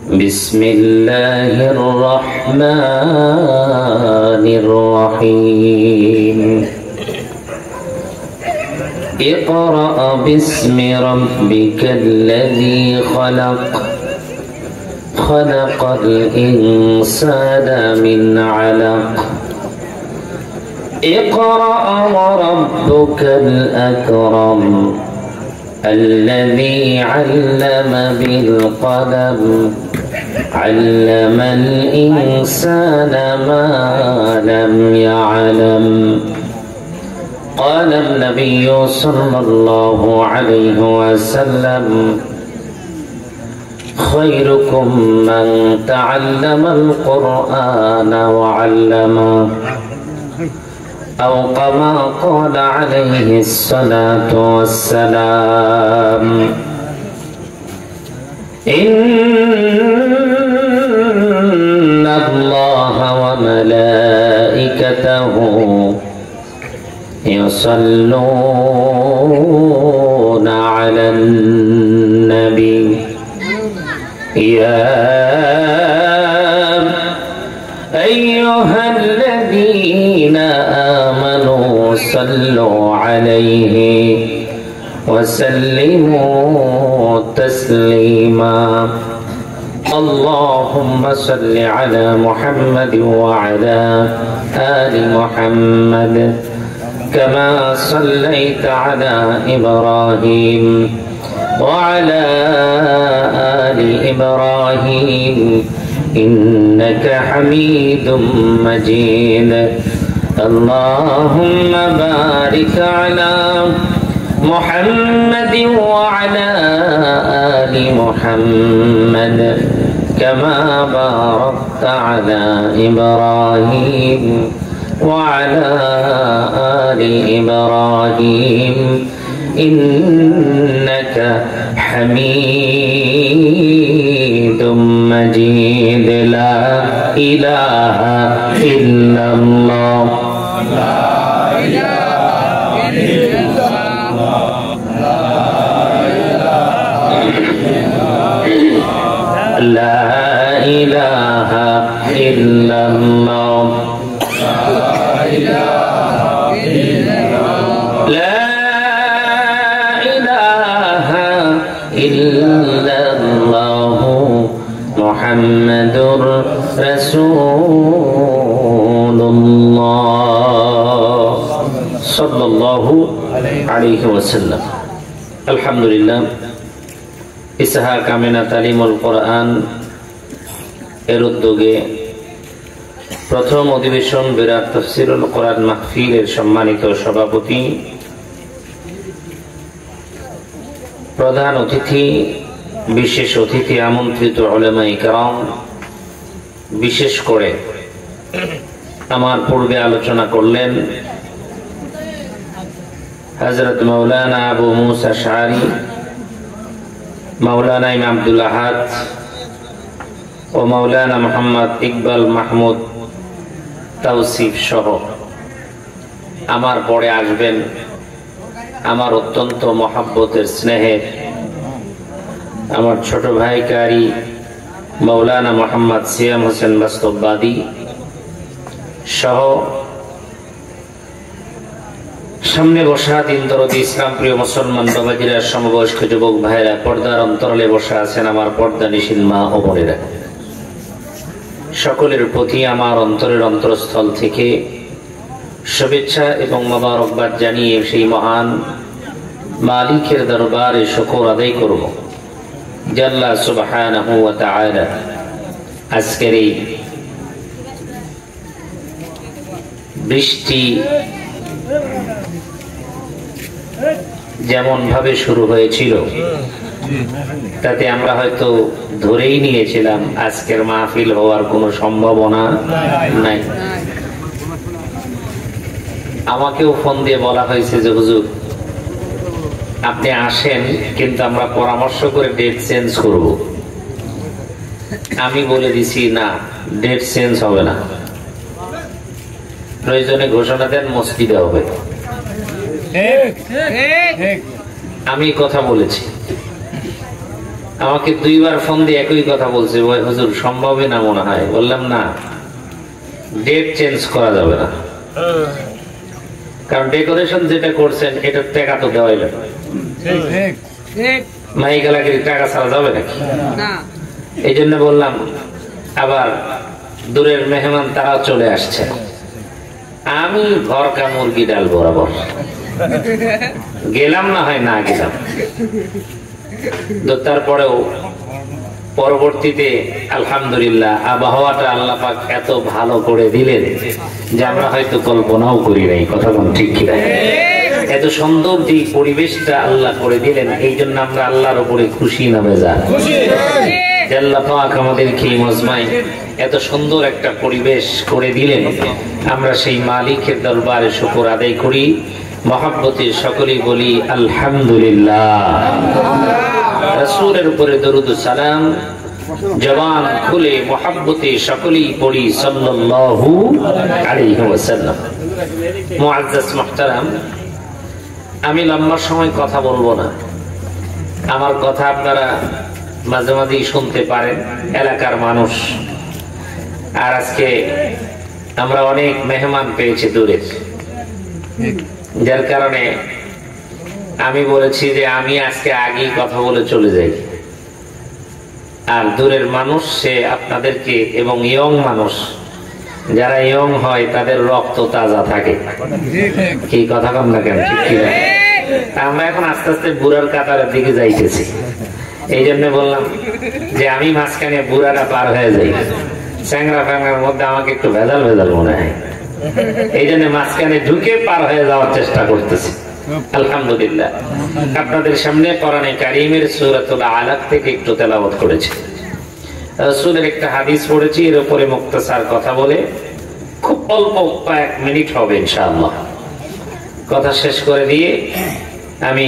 بسم الله الرحمن الرحيم اقرأ باسم ربك الذي خلق خلق الإنسان من علق اقرأ وربك الأكرم الذي علم بالقلم علم الإنسان ما لم يعلم قال النبي صلى الله عليه وسلم خيركم من تعلم القرآن وعلمه أو كما قال عليه الصلاة والسلام إن الله وملائكته يصلون على النبي يا أيها الذين آمنوا صلوا عليه وسلموا تسليما اللهم صل على محمد وعلى آل محمد كما صليت على إبراهيم وعلى آل إبراهيم إنك حميد مجيد اللهم بارك على محمد وعلى آل محمد كما باركت على إبراهيم وعلى آل إبراهيم إنك حميد مجيد لا إله إلا الله لا إله إلا الله لا إله إلا الله محمد رسول الله صلى الله عليه وسلم الحمد لله ইসহাক আমিনা তালিমুল কোরআন এর উদ্যোগে প্রথম অধিবেশন বিরাট তাফসীরুল কোরআন মাহফিলের সম্মানিত সভাপতি প্রধান অতিথি বিশেষ অতিথি আমন্ত্রিত উলামায়ে কেরাম বিশেষ করে আমার পূর্বে আলোচনা করলেন হযরত মাওলানা আবু মুসা আশআরী মাওলানা ইমাম আব্দুল আহাদ ও মাওলানা মুহাম্মদ ইকবাল মাহমুদ তাওসিফ সহ আমার পরে আসবেন আমার অত্যন্ত মহব্বতের স্নেহের আমার ছোট ভাই কারি মাওলানা মুহাম্মদ সিয়াম হোসেন বাস্তববাদী সহ সামনে বসা দিন দরদি ইসলাম প্রিয় মুসলমান বাবাজিরা সমবয়স্ক যুবক ভাইরা পর্দার অন্তরালে বসা আছেন আমার পর্দা নিশীন মা ও বোনেরা সকলের প্রতি আমার অন্তরের অন্তরস্থল থেকে শুভেচ্ছা এবং মোবারকবাদ জানিয়ে সেই মহান মালিকের দরবারে শুকর আদায় করব যে আল্লাহ সুবহানাহু ওয়া তাআলা আজকের এই বৃষ্টি যেমন ভাবে শুরু হয়েছিল তাতে আমরা হয়তো ধরেই নিয়েছিলাম আজকের মাহফিল হওয়ার কোনো সম্ভাবনা নাই। আমাকেও ফোন দিয়ে বলা হয়েছে যে হুজুর আপনি আসেন, কিন্তু আমরা পরামর্শ করে ডেট চেঞ্জ করব। আমি বলে দিছি না, ডেট চেঞ্জ হবে না, প্রয়োজনে ঘোষণা দেন মসজিদে হবে। আমি কথা বলেছি আমাকে 2 বার ফোন দিয়ে একই কথা বলছে, ওই হুজুর সম্ভবই না মনে হয়। বললাম না, ডেট চেঞ্জ করা যাবে না, কারণ ডেকোরেশন যেটা করছেন এটা টাকা তো দেওয়াই লাগবে। মাইক এলাকায় টাকা ছাড়া যাবে নাকি? এই জন্য বললাম, আবার দূরের মেহমান তারাও চলে আসছে, আমি ভরকা মুরগি ডাল বরাবর গেলাম, না হয় না গেলাম। তো তারপরেও পরবর্তীতে আলহামদুলিল্লাহ আবহাওয়াটা আল্লাহ পাক এত ভালো করে দিলেন যে আমরা হয়তো কল্পনাও করি নাই। কথা বল ঠিক কিনা? এত সুন্দর যে পরিবেশটা আল্লাহ করে দিলেন, এই জন্য আমরা আল্লাহর উপরে খুশি না বেজার? আল্লাহ পাক আমাদেরকে মজমায় এত সুন্দর একটা পরিবেশ করে দিলেন, আমরা সেই মালিকের দরবারে শুকর আদায় করি, মহব্বতে সকলেই বলি আলহামদুলিল্লাহ। রাসূলের উপরে দরুদ সালাম জবান খুলে মহব্বতে সকলেই পড়ি সাল্লাল্লাহু আলাইহি ওয়াসাল্লাম। মুআজ্জাজ মুহতারাম, আমি লম্বা সময় কথা বলবো না, আমার কথা আপনারা মাঝে মাঝেই শুনতে পারেন, এলাকার মানুষ। আর আজকে আমরা অনেক মেহমান পেয়েছি দূরের, যার কারণে আমি বলেছি যে আমি আজকে আগেই কথা বলে চলে যাই। আর দূরের মানুষ সে আপনাদেরকে, এবং ইয়ং মানুষ যারা ইয়ং হয় তাদের রক্ত তাজা থাকে, কি কথা কম না কেন? ঠিক কিনা? আমরা এখন আস্তে আস্তে বুড়ার কাতারের দিকে যাইতেছি, এই জন্য বললাম যে আমি মাঝখানে বুড়াটা পার হয়ে যাই, চ্যাংরা ফ্যাংরার মধ্যে আমাকে একটু ভেজাল ভেজাল মনে হয়, এই জন্য মাঝখানে ঢুকে পার হয়ে যাওয়ার চেষ্টা করতেছি। আলহামদুলিল্লাহ, আপনাদের সামনে কোরআনে কারীমের সূরাতুল আলাক থেকে একটু তেলাওয়াত করেছি। রাসূলের একটা হাদিস পড়েছি, এর উপরে মুক্তাসার কথা বলে খুব অল্প কয়েক মিনিট হবে ইনশাআল্লাহ। কথা শেষ করে দিয়ে আমি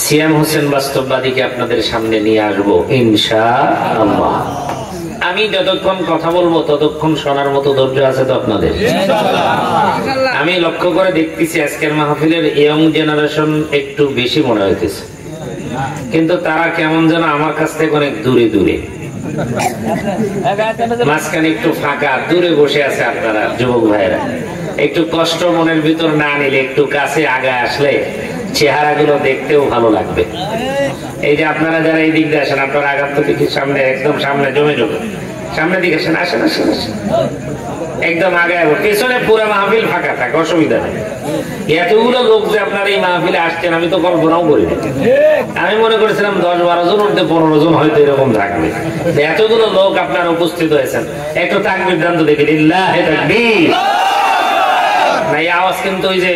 সিয়াম হোসেন বাস্তববাদীকে আপনাদের সামনে নিয়ে আসবো ইনশাআল্লাহ। আমি যতক্ষণ কথা বলবো ততক্ষণ শোনার মতো ধৈর্য আছে তো আপনাদের? আমি লক্ষ্য করে দেখতেছি আজকের মাহফিলের ইয়ং জেনারেশন একটু বেশি মনে হইতেছে, কিন্তু তারা কেমন যেন আমার কাছ থেকে অনেক দূরে দূরে, মাঝখানে একটু ফাঁকা, দূরে বসে আছে আপনারা যুবক ভাইরা। একটু কষ্ট মনের ভিতর না নিলে একটু কাছে আগায় আসলে চেহারাগুলো দেখতেও ভালো লাগবে। এই যে আপনারা যারা এই দিক দিয়ে আসেন, আপনারা আগাম তো দেখি সামনে, একদম সামনে জমে জমে সামনের দিকে আসেন, আসেন আসেন আসেন, একদম আগে। পেছনে পুরো মাহফিল ফাঁকা থাকে, অসুবিধা নেই। এতগুলো লোক যে আপনার এই মাহফিলে আসছেন আমি তো কল্পনাও করি। আমি মনে করেছিলাম 10-12 জন উঠতে 15 জন হয়তো এরকম থাকবে। এতগুলো লোক আপনারা উপস্থিত হয়েছেন, একটু তাকবীর দান তো দেখি, লিল্লাহি তাকবীর। না, এই আওয়াজ কিন্তু ওই যে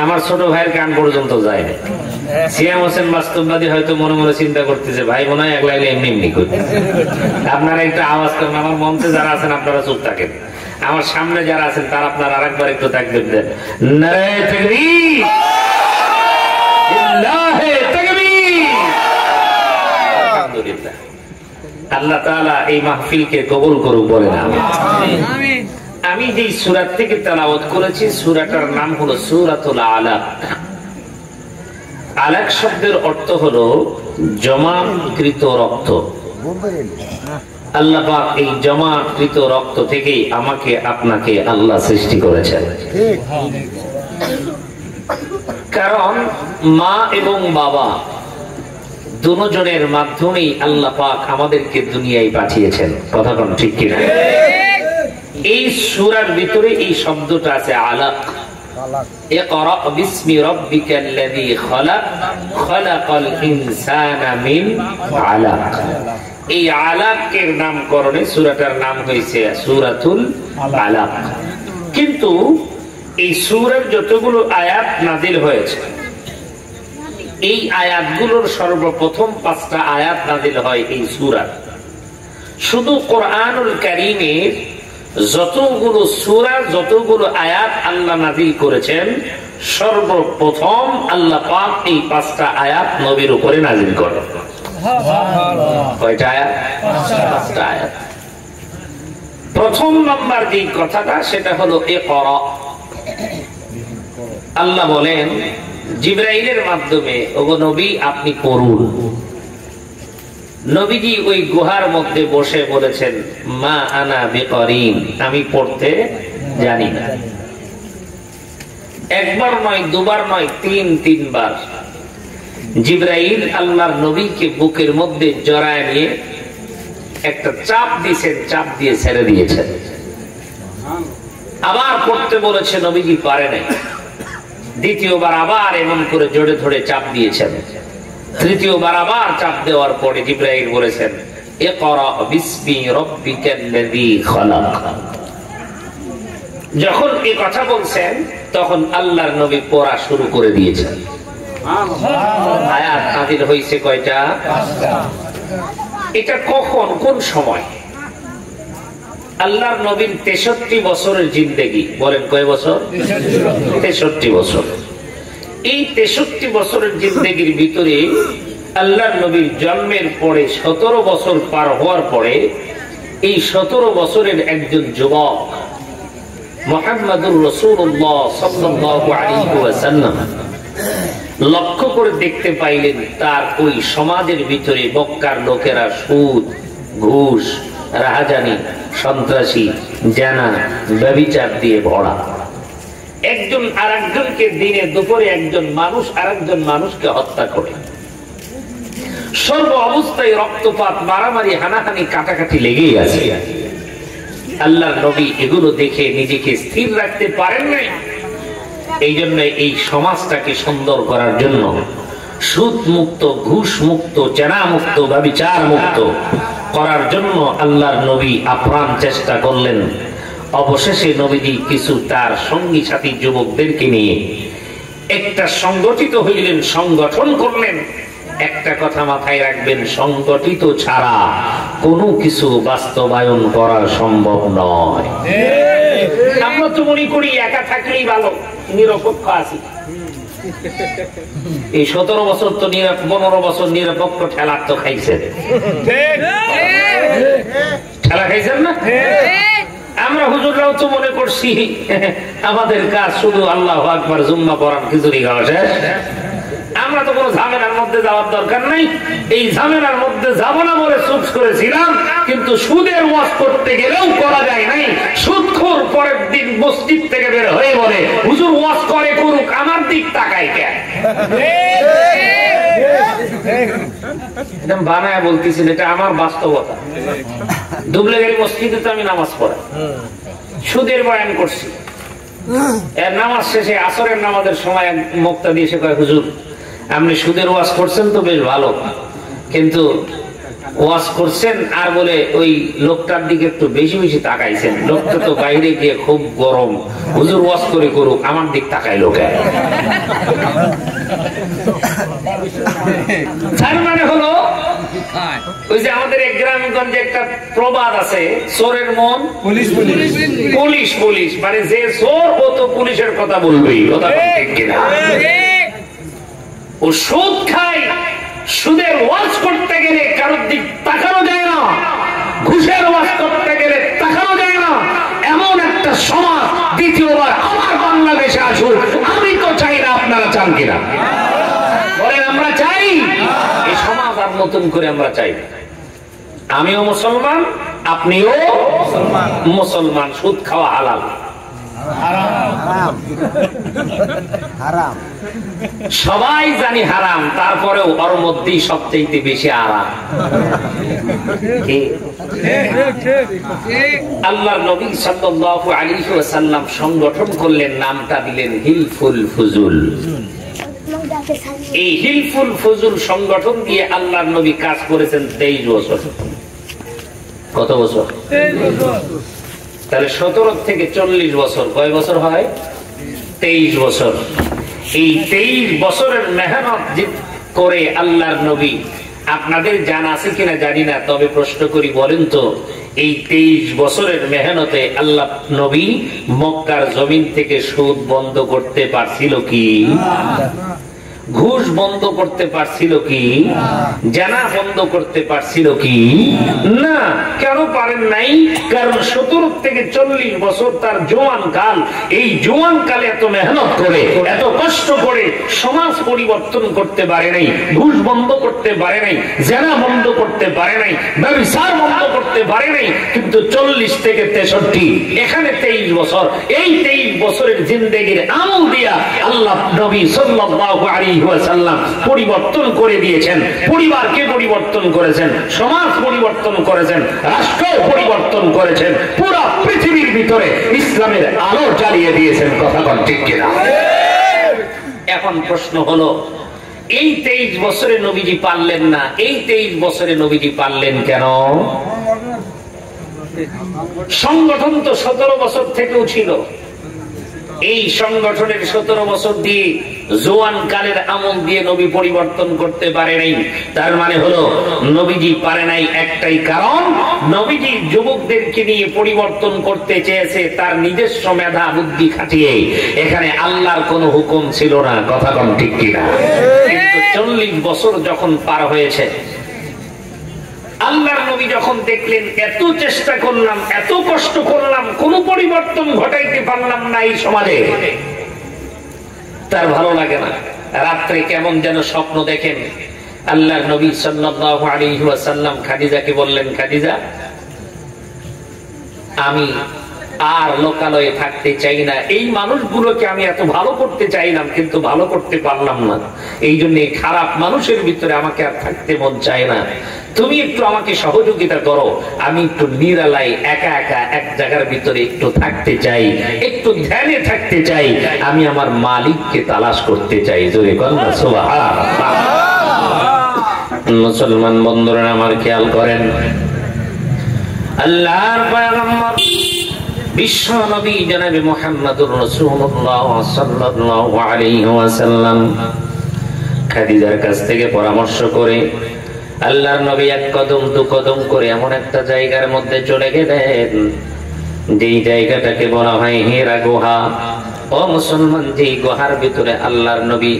আমার ছোট ভাইয়ের কান পর্যন্ত যায় না। সিয়াম হোসেন বাস্তববাদী হয়তো মনে মনে চিন্তা করতেছে, ভাই মনে হয় একলা এমনি এমনি করতে। আপনারা একটু আওয়াজ করেন, আমার মঞ্চে যারা আছেন আপনারা চুপ থাকেন, আমার সামনে যারা আছেন তারা আপনারা আরেকবার একটু তাকবীর দেন, নারে তাকবীর, লিল্লাহি তাকবীর। আলহামদুলিল্লাহ, আল্লাহ তাআলা এই মাহফিলকে কবুল করুক, বলেন আমিন। আমি যে সূরা থেকে তেলাওয়াত করেছি, সূরাটার নাম হলো সূরাতুল আলাক। আলাক শব্দের অর্থ হলো জমাকৃত রক্ত। আল্লাহ পাক এই জমাকৃত রক্ত থেকেই আমাকে আপনাকে আল্লাহ সৃষ্টি করেছেন। কারণ মা এবং বাবা দুজনের মাধ্যমেই আল্লাহ পাক আমাদেরকে দুনিয়ায় পাঠিয়েছেন। কথা কোন ঠিক কিনা? এই সূরার ভিতরে এই শব্দটা আছে আলাক। ইকরা বিসমি রাব্বিকাল্লাযী খালাক খালাকাল ইনসানা মিন আলাক। এই আলাকের নামকরণে সূরাটার নাম হয়েছে সূরাতুল আলাক। কিন্তু এই সূরার যতগুলো আয়াত নাযিল হয়েছে, এই আয়াতগুলোর সর্বপ্রথম 5টা আয়াত নাযিল হয় এই সূরা। শুধু কোরআনুল কারীমের যতগুলো সূরা, যতগুলো আয়াত আল্লাহ নাযিল করেছেন, সর্বপ্রথম আল্লাহ পাক এই 5টা আয়াত নবীর উপরে নাযিল করেন। কয়টা আয়াত? 5টা আয়াত। প্রথম নাম্বার যে কথাটা সেটা হলো ইকরা। আল্লাহ বলেন জিবরাইলের মাধ্যমে, ওগো নবী আপনি পড়ুন। নবীজি ওই গুহার মধ্যে বসে বলেছেন, মা আনা বিকরিন, আমি পড়তে জানি না। একবার নয়, দুবার নয়, তিনবার জিবরাইল আল্লাহর নবীকে বুকের মধ্যে জড়ায় নিয়ে একটা চাপ দিয়েছেন, চাপ দিয়ে ছেড়ে দিয়েছেন। আবার পড়তে বলেছে, নবীজি পারে নাই। দ্বিতীয়বার আবার এমন করে জোরে ধরে চাপ দিয়েছেন। তৃতীয়বার আবার চাপ দেওয়ার পরে জিবরাইল বলেছেন, ইকরা বিসমি রাব্বিকাল্লাযী খালাক। যখন এই কথা বলছেন তখন আল্লাহর নবী পড়া শুরু করে দিয়েছেন। আয়াত নাযিল হয়েছে কয়টা? এটা কখন, কোন সময়? আল্লাহর নবীর 63 বছরের জিন্দেগি। বলেন কয় বছর? 63 বছর। এই 63 বছরের জিন্দেগির ভিতরে আল্লাহর নবীর জন্মের পরে 17 বছর পার হওয়ার পরে এই 17 বছরের একজন যুবক মুহাম্মদুর রাসূলুল্লাহ সাল্লাল্লাহু আলাইহি ওয়াসাল্লাম লক্ষ্য করে দেখতে পাইলেন তার ওই সমাজের ভিতরে মক্কার লোকেরা সুদ, ঘুষ, রাহাজানি, সন্ত্রাসী, জানা, ব্যভিচার দিয়ে ভরা। একজন আরেকজনকে দিনে দুপুরে একজন মানুষ আরেকজন মানুষকে হত্যা করে। সর্ব অবস্থায় রক্তপাত, মারামারি, হানাহানি, কাটাকাটি লেগেই আছে। আল্লাহর নবী এগুলো দেখে নিজেকে স্থির রাখতে পারেন নাই। এই জন্য এই সমাজটাকে সুন্দর করার জন্য সুদ মুক্ত, ঘুষ মুক্ত, জেনা মুক্ত, ব্যভিচার মুক্ত করার জন্য আল্লাহর নবী আপ্রাণ চেষ্টা করলেন। অবশেষে নবীজি কিছু তার সঙ্গী সাথী যুবকদেরকে নিয়ে একটা সংগঠিত হইলেন, সংগঠন করলেন। একটা কথা মাথায় রাখবেন, সংগঠিত ছাড়া কোনো কিছু বাস্তবায়ন করা সম্ভব নয়। আমরা তো মনে করি একা থাকলেই ভালো, নিরপেক্ষ আছি। এই 17 বছর তো 15 বছর নিরপেক্ষ ঠেলা তো খাইছেন, ঠেলা খাইছেন না? আমরা হুজুররাও তো মনে করছি আমাদের কাজ শুধু আল্লাহু আকবার, জুম্মা পড়ান, খিচুড়ি খাওয়া শেষ। আমরা তো কোনো ঝামেলার মধ্যে যাওয়ার দরকার নাই। এই ঝামেলার মধ্যে যাব না বলে চুপ করেছিলাম, কিন্তু সুদের ওয়াজ করতে গেলেও করা যায় নাই। সুদখোর পরের দিন মসজিদ থেকে বের হয়ে বলে, হুজুর ওয়াজ করে করুক, আমার দিক তাকায় কেন? বানায় বলতেছি, এটা আমার বাস্তবতা। দুবলেগাড়ি মসজিদে তো আমি নামাজ পড়াই, সুদের বয়ান করছি। এর নামাজ শেষে আসরের নামাজের সময় মুক্তা দিয়ে সে কয়, হুজুর আপনি সুদের ওয়াজ করছেন তো বেশ ভালো, কিন্তু ওয়াজ করছেন আর বলে ওই লোকটার দিকে একটু বেশি বেশি তাকাইছেন। লোকটা তো বাইরে গিয়ে খুব গরম, হুজুর ওয়াজ করে করুক, আমার দিক তাকাই লোকে। তার মানে হলো ওই যে আমাদের এক গ্রামগঞ্জে একটা প্রবাদ আছে, চোরের মন পুলিশ পুলিশ পুলিশ পুলিশ, মানে যে চোর ও তো পুলিশের কথা বলবেই। কথা ঠিক কিনা? ও সুদ খায়, সুদের ওয়াজ করতে গেলে কারোর দিক তাকানো যায় না, ঘুষের ওয়াজ করতে গেলে তাকানো যায় না। এমন একটা সমাজ দ্বিতীয়বার আমার বাংলাদেশে আসুক আমি তো চাই না। আপনারা চান কিনা বলেন? আমরা চাই এই সমাজ আর নতুন করে আমরা চাই। আমিও মুসলমান, আপনিও মুসলমান। সুদ খাওয়া হালাল, সবাই জানি হারাম, তারপরেও ওর মধ্যেই সবচেয়ে বেশি আরাম। আল্লাহর নবী সাল্লাল্লাহু আলাইহি ওয়াসাল্লাম সংগঠন করলেন, নামটা দিলেন হিলফুল ফুজুল। এই হিলফুল ফুজুল সংগঠন দিয়ে আল্লাহর নবী কাজ করেছেন 23 বছর। কত বছর? 23 বছর। তাহলে 17 থেকে 40 বছর, কয় বছর হয়? 23 বছর। এই 23 বছরের মেহনত করে আল্লাহর নবী, আপনাদের জানা আছে কিনা জানি না, তবে প্রশ্ন করি, বলেন তো এই 23 বছরের মেহনতে আল্লাহ নবী মক্কার জমিন থেকে সুদ বন্ধ করতে পারছিল কি? ঘুষ বন্ধ করতে পারছিল কি? জানা বন্ধ করতে পারছিল কি? না। কেন পারেন নাই? কারণ 17 থেকে 40 বছর তার জোয়ান কাল। এই জোয়ান কালে এত মেহনত করে, এত কষ্ট করে সমাজ পরিবর্তন করতে পারে নাই, ঘুষ বন্ধ করতে পারে নাই, জানা বন্ধ করতে পারে নাই, ব্যভিচার বন্ধ করতে পারে নাই। কিন্তু 40 থেকে 63 এখানে 23 বছর, এই 23 বছরের জিন্দেগির আমল দিয়া আল্লাহ নবী সাল্লাল্লাহু আলাইহি ওয়াসাল্লাম পরিবর্তন করে দিয়েছেন। পরিবারকে পরিবর্তন করেছেন, সমাজ পরিবর্তন করেছেন, রাষ্ট্র পরিবর্তন করেছেন, পুরো পৃথিবীর ভিতরে ইসলামের আলো জ্বালিয়ে দিয়েছেন। কথা বল ঠিক কিনা? এখন প্রশ্ন হলো, এই 23 বছরে নবীজি পারলেন না, এই 23 বছরে নবীজি পারলেন কেন? সংগঠন তো 17 বছর থেকেও ছিল। এই সংগঠনের 17 বছর দিয়ে জোয়ান কালের আমল দিয়ে নবী পরিবর্তন করতে পারে নাই। তার মানে হলো নবীজি পারে নাই একটাই কারণ, নবীজি যুবকদেরকে নিয়ে পরিবর্তন করতে চেয়েছে তার নিজস্ব মেধা বুদ্ধি খাটিয়ে। এখানে আল্লাহর কোনো হুকুম ছিল না। কথা কম ঠিক কিনা? কিন্তু 40 বছর যখন পার হয়েছে, আল্লাহর নবী যখন দেখলেন এত চেষ্টা করলাম, এত কষ্ট করলাম, কোন পরিবর্তন ঘটাইতে পারলাম না এই সমাজে, তার ভালো লাগে না। রাত্রে কেমন যেন স্বপ্ন দেখেন। আল্লাহর নবী সাল্লাল্লাহু আলাইহি ওয়াসাল্লাম খাদিজাকে বললেন, খাদিজা, আমি আর লোকালয়ে থাকতে চাই না। এই মানুষগুলোকে আমি এত ভালো করতে চাইলাম কিন্তু ভালো করতে পারলাম না। এই জন্য খারাপ মানুষের ভিতরে আমাকে আর থাকতে মন চায় না। তুমি একটু আমাকে সহযোগিতা করো, আমি একটু নিরালাই একা একা এক জায়গার ভিতরে একটু থাকতে চাই, একটু ধ্যানে থাকতে চাই। আমি আমার মালিককে তালাশ করতে চাই। জোরে বলেন সুবহানাল্লাহ। মুসলমান বন্ধুরা আমার খেয়াল করেন, আল্লাহর পয়গম্বর বিশ্ব নবী জনাবে মুহাম্মদুর রাসূলুল্লাহ সাল্লাল্লাহু আলাইহি ওয়াসাল্লাম খাদিজার কাছ থেকে পরামর্শ করে আল্লাহর নবী এক কদম দু কদম করে এমন একটা জায়গার মধ্যে চলে গেলেন, যেই জায়গাটাকে বলা হয় হেরা গুহা। ও মুসলমান, যেই গুহার ভিতরে আল্লাহর নবী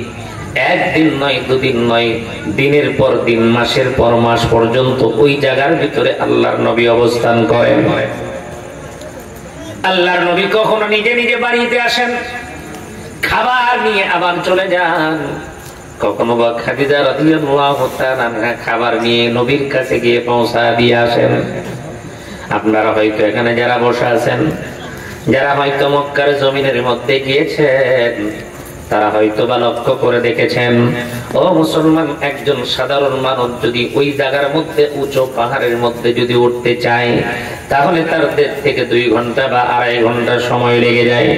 একদিন নয়, দুদিন নয়, দিনের পর দিন, মাসের পর মাস পর্যন্ত ওই জায়গার ভিতরে আল্লাহর নবী অবস্থান করেন। আল্লাহর নবী কখনো নিজে নিজে বাড়িতে আসেন, খাবার নিয়ে আবার চলে যান। কখনো বা খাদিজা রাদিয়াল্লাহু তাআলা আনহা খাবার নিয়ে নবীর কাছে গিয়ে পৌঁছা দিয়ে আসেন। আপনারা হয়তো এখানে যারা বসে আছেন, যারা হয়তো মক্কার জমিনের মধ্যে গিয়েছেন, তারা হয়তো বা লক্ষ্য করে দেখেছেন, ও মুসলমান, একজন সাধারণ মানুষ যদি ওই জায়গার মধ্যে উঁচু পাহাড়ের মধ্যে যদি উঠতে চায়, তাহলে তার 1.5 থেকে 2 ঘন্টা বা 2.5 ঘন্টা সময় লেগে যায়।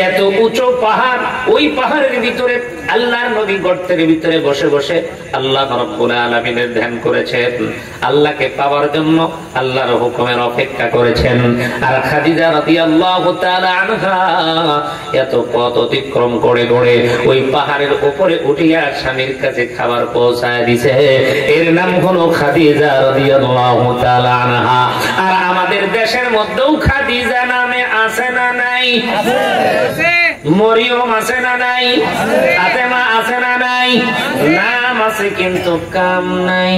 এত উঁচু পাহাড়, ওই পাহাড়ের ভিতরে আল্লাহর নবী গর্তের ভিতরে বসে বসে আল্লাহ রাব্বুল আলামিনের ধ্যান করেছেন, আল্লাহকে পাওয়ার জন্য আল্লাহর হুকুমের অপেক্ষা করেছেন। আর খাদিজা রাদিয়াল্লাহু তাআলা আনহা এত পথ অতিক্রম করে করে ওই পাহাড়ের উপরে উঠিয়া স্বামীর কাছে খাবার পৌঁছায় দিছে। এর নাম হলো খাদিজা রাদিয়াল্লাহু তাআলা আনহা। আর আমাদের দেশের মধ্যেও খাদিজা নামে আছে না নাই? আছে। মরিয়ম আছে না নাই? ফাতেমা আছে না নাই? নাম আছে কিন্তু কাম নাই।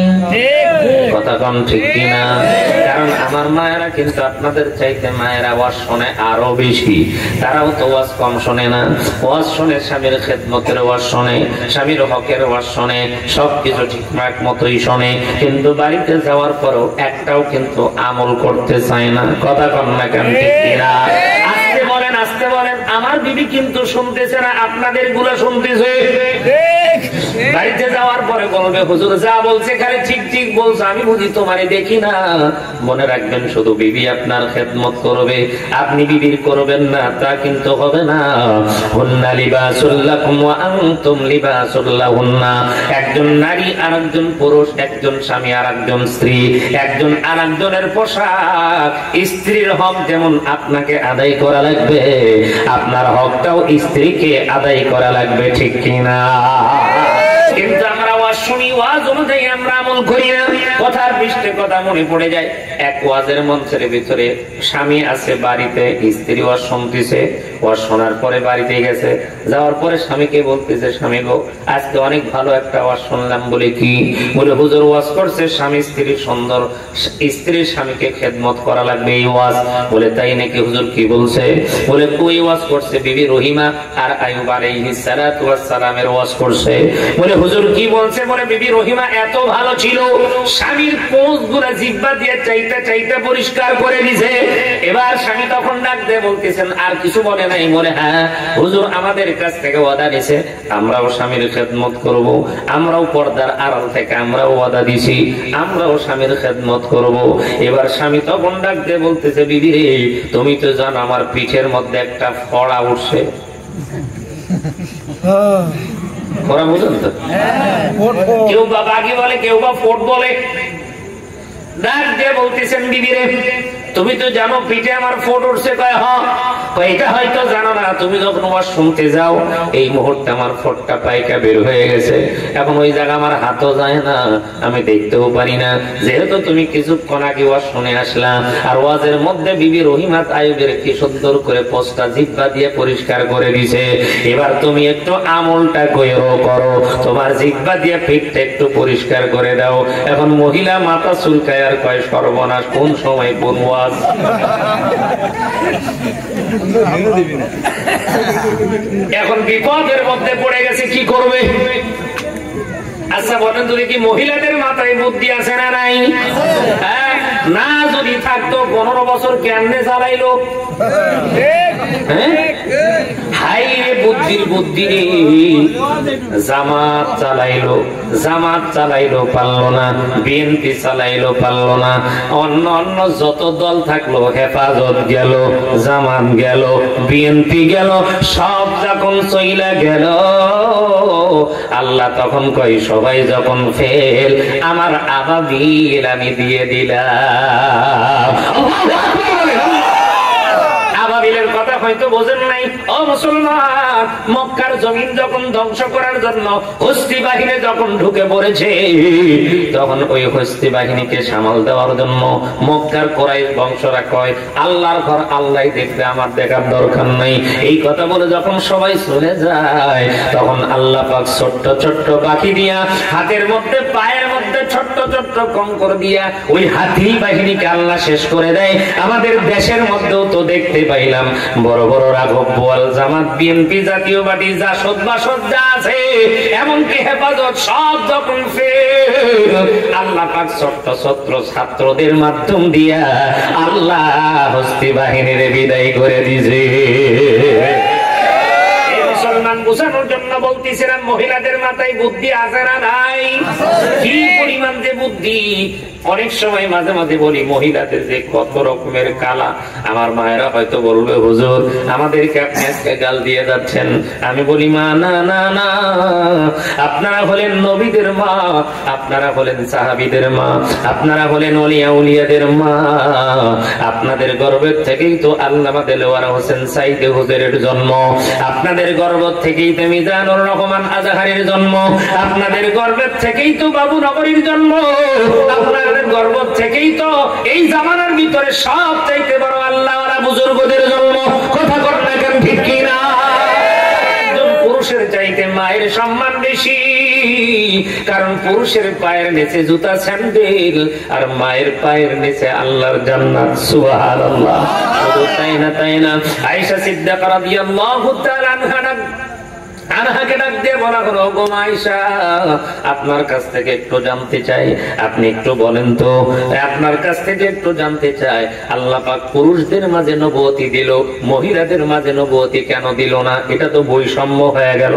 কথা কম ঠিক কিনা? কারণ আমার মায়েরা কিন্তু আপনাদের চাইতে মায়েরা ওয়াজ শোনে আরো বেশি। তারাও তো ওয়াজ কম শোনে না। ওয়াজ শোনে, স্বামীর খেদমতের ওয়াজ শোনে, স্বামীর হকের ওয়াজ শোনে, সবকিছু ঠিকঠাক মতোই শোনে, কিন্তু বাড়িতে যাওয়ার পরও একটাও কিন্তু আমল করতে চায় না। কথা কম না কেন ঠিক কিনা? আস্তে বলেন, আস্তে বলেন। আমার বিবি কিন্তু শুনতেছে না, আপনাদের গুলা শুনতেছে। বাড়িতে যাওয়ার পরে বলবে, হুজুর যা বলছে খালি ঠিক ঠিক বলছে, আমি বুঝি তোমারে দেখি না। মনে রাখবেন, শুধু বিবি আপনার খেদমত করবে, আপনি বিবির করবেন না, তা কিন্তু হবে না। হুন্না লিবাসুল লাকুম ওয়া আনতুম লিবাসুল লাহুন্না। একজন নারী আরেকজন পুরুষ, একজন স্বামী আরেকজন স্ত্রী, একজন আরেকজনের পোশাক। স্ত্রীর হক যেমন আপনাকে আদায় করা লাগবে, আপনার হকটাও স্ত্রীকে আদায় করা লাগবে, ঠিক কিনা? কিন্তু আমরা ওয়াজ শুনি, ওয়াজ অনুযায়ী আমরা আমল করি না। কথার পৃষ্ঠে কথা মনে পড়ে যায়। এক ওয়াজের মঞ্চের ভিতরে স্বামী আছে বাড়িতে, স্ত্রী ওয়াজ শুনতেছে, ওয়াজ শোনার পরে বাড়িতে গেছে, যাওয়ার পরে স্বামীকে বলতেছে, স্বামী গো আজকে অনেক ভালো একটা ওয়াজ শুনলাম। বলে কি? বলে হুজুর ওয়াজ করছে স্বামী স্ত্রীর সুন্দর, স্ত্রীর স্বামীকে খেদমত করা লাগবে এই ওয়াজ। বলে তাই নাকি হুজুর, কি বলছে? বলে ওই ওয়াজ করছে বিবি রহিমা আর আইয়ুব আলাইহিস সালাতু ওয়াস সালামের ওয়াজ করছে। বলে হুজুর কি বলছে? বলে বিবি রহিমা এত ভালো ছিল, স্বামীর পোঁছগুলা জিহ্বা দিয়ে চাইতে চাইতে পরিষ্কার করে দিয়েছে। এবার স্বামী তখন ডাক দিয়ে বলতেছেন, আর কিছু বলে নাই? বলে হ্যাঁ হুজুর, আমাদের কাছ থেকে ওয়াদা দিয়েছে আমরাও স্বামীর খেদমত করব, আমরাও পর্দার আড়াল থেকে আমরাও ওয়াদা দিছি, আমরাও স্বামীর খেদমত করব। এবার স্বামী তখন ডাক দিয়ে বলতেছে, বিবি রে তুমি তো জানো আমার পিঠের মধ্যে একটা ফড়া উঠছে। ফড়া বুঝেন তো? কেউ বা বাগি বলে, কেউ বা ফোট বলে। ডাক দিয়ে বলতেছেন, বিবি রে তুমি তো জানো পিঠে আমার ফোট উঠছে। কয় হ্যাঁ। এটা হয়তো জানো না, তুমি যখন ওয়াজ শুনতে যাও এই মুহূর্তে আমার ফোটটা পাইকা বের হয়ে গেছে, এখন ওই জায়গা আমার হাতও যায় না, আমি দেখতেও পারি না। যেহেতু তুমি কিছুক্ষণ আগে ওয়াজ শুনে আসলাম, আর ওয়াজের মধ্যে বিবি রহিমাত আইয়ুবের কি সুন্দর করে পোস্টটা জিহ্বা দিয়ে পরিষ্কার করে দিছে, এবার তুমি একটু আমলটা করো, তোমার জিহ্বা দিয়ে পিঠটা একটু পরিষ্কার করে দাও। এখন মহিলা মাথা চুলকায় আর কয় সর্বনাশ, কোন সময় কোন ওয়াজ। এখন বিপদের মধ্যে পড়ে গেছে, কি করবে? আচ্ছা বলেন, যদি কি মহিলাদের মাথায় বুদ্ধি আছে না নাই? হ্যাঁ, না যদি থাকতো 15 বছর কেমনে চালাইলো? হাই রে বুদ্ধির বুদ্ধি, জামাত চালাইলো পারলো না, বিএনপি চালাইলো পারলো না, অন্য অন্য যত দল থাকলো, হেফাজত গেল, জামাত গেল, বিএনপি গেল, সব যখন চইলা গেল, আল্লাহ তখন কই সবাই যখন ফেল, আমার আবাবিল আমি দিয়ে দিলাম। আবাবিলের কথা হয়তো বোঝেন নাই। ও মুসলমান, মক্কার জমিন যখন ধ্বংস করার জন্য হস্তি বাহিনী যখন ঢুকে পড়েছে, তখন ওই হস্তি বাহিনীকে সামাল দেওয়ার জন্য মক্কার কুরাইশ বংশরা কয় আল্লাহর ঘর আল্লাহই দেখবে, আমার দেখার দরকার নাই। এই কথা বলে যখন সবাই চলে যায়, তখন আল্লাহ পাক ছোট্ট ছোট্ট পাখি দিয়া, হাতের মধ্যে পায়ের মধ্যে ছোট্ট ছোট্ট কঙ্কর দিয়া ওই হাতি বাহিনীকে আল্লাহ শেষ করে দেয়। আমাদের দেশের মধ্যেও তো দেখতে পাইলাম বড় বড় রাঘব বোয়াল, জামাত, বিএনপি, জাতীয় পার্টি, জাসদ বাসদ যা আছে, এমনকি হেফাজত, সব যখন ফেল, আল্লাহ পাক ছোট্ট ছোট্ট ছাত্রদের মাধ্যম দিয়া আল্লাহ হস্তি বাহিনীর বিদায় করে দিয়েছে। মুসলমান বুঝানোর জন্য বলতেছিলাম, মহিলাদের মাথায় বুদ্ধি আছে না নাই? কি পরিমাণ যে বুদ্ধি! অনেক সময় মাঝে মাঝে বলি, মহিলাদের যে কত রকমের কালা। আমার মায়েরা হয়তো বলবে, হুজুর আমাদেরকে আপনি আজকে গাল দিয়ে যাচ্ছেন। আমি বলি, মা না না না, আপনারা হলেন নবীদের মা, আপনারা হলেন সাহাবীদের মা, আপনারা হলেন ওলিয়া উলিয়াদের মা। আপনাদের গর্ভের থেকেই তো আল্লামা দেলোয়ার হোসেন সাইদে হুজুরের জন্ম, আপনাদের গর্ভ থেকেই তো মিজানুর রহমান আজহারের জন্ম, আপনাদের গর্ভের থেকেই তো বাবু নগরীর জন্ম, আপনাদের গর্ভ থেকেই তো এই জামানার ভিতরে সব চাইতে বড় আল্লাহওয়ালা বুজুর্গদের জন্ম। কথা কর না কেন, ঠিক কিনা? একজন পুরুষের চাইতে মায়ের সম্মান বেশি, কারণ পুরুষের পায়ের নিচে জুতা স্যান্ডেল, আর মায়ের পায়ের নিচে আল্লাহর জান্নাত। সুবহানাল্লাহ। শুধু তাই না, আয়েশা সিদ্দিকা রাদিয়াল্লাহু তাআলা আনহাকে ডাক দিয়ে বলা হলো, গো আয়েশা, আপনার কাছ থেকে একটু জানতে চাই, আপনি একটু বলেন তো, আপনার কাছ থেকে একটু জানতে চাই, আল্লাহ পাক পুরুষদের মাঝে নবুয়তি দিল, মহিলাদের মাঝে নবুয়তি কেন দিল না? এটা তো বৈষম্য হয়ে গেল।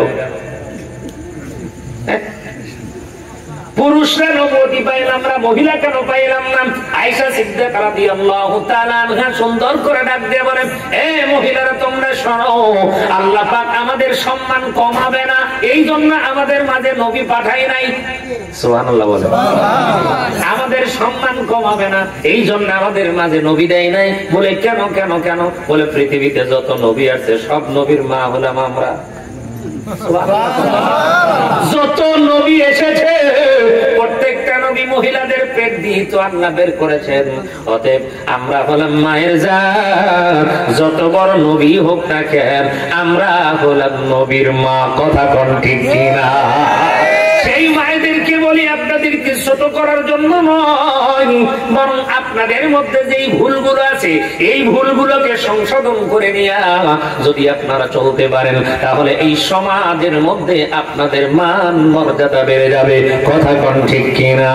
পুরুষরা নবুয়তি পাইলাম না, মহিলা কেন পাইলাম না? আয়েশা সিদ্দিকা রাদিয়াল্লাহু তাআলা আনহা সুন্দর করে ডাক দিয়ে বলেন, এ মহিলারা তোমরা শোনো, আল্লাহ পাক আমাদের সম্মান কমাবে না, এই জন্য আমাদের মাঝে নবী পাঠাই নাই। সুবহানাল্লাহ বলেন। আমাদের সম্মান কমাবে না, এই জন্য আমাদের মাঝে নবী দেয় নাই। বলে কেন কেন কেন? বলে পৃথিবীতে যত নবী আছে সব নবীর মা হলাম আমরা। যত নবী এসেছে প্রত্যেকটা নবী নবী মহিলাদের পেট দিয়ে তো আল্লাহ বের করেছেন। অতএব আমরা হলাম মায়ের জাত, যত বড় নবী হোক না কেন আমরা হলাম নবীর মা। কথা কোন ঠিক কিনা? সেই মায়েদেরকে বলি আপনাদেরকে ছোট করার জন্য নয়, বরং আপনাদের মধ্যে যেই ভুলগুলো আছে এই ভুলগুলোকে সংশোধন করে নিয়ে যদি আপনারা চলতে পারেন তাহলে এই সমাজের মধ্যে আপনাদের মান মর্যাদা বেড়ে যাবে। কথা কোন ঠিক কিনা?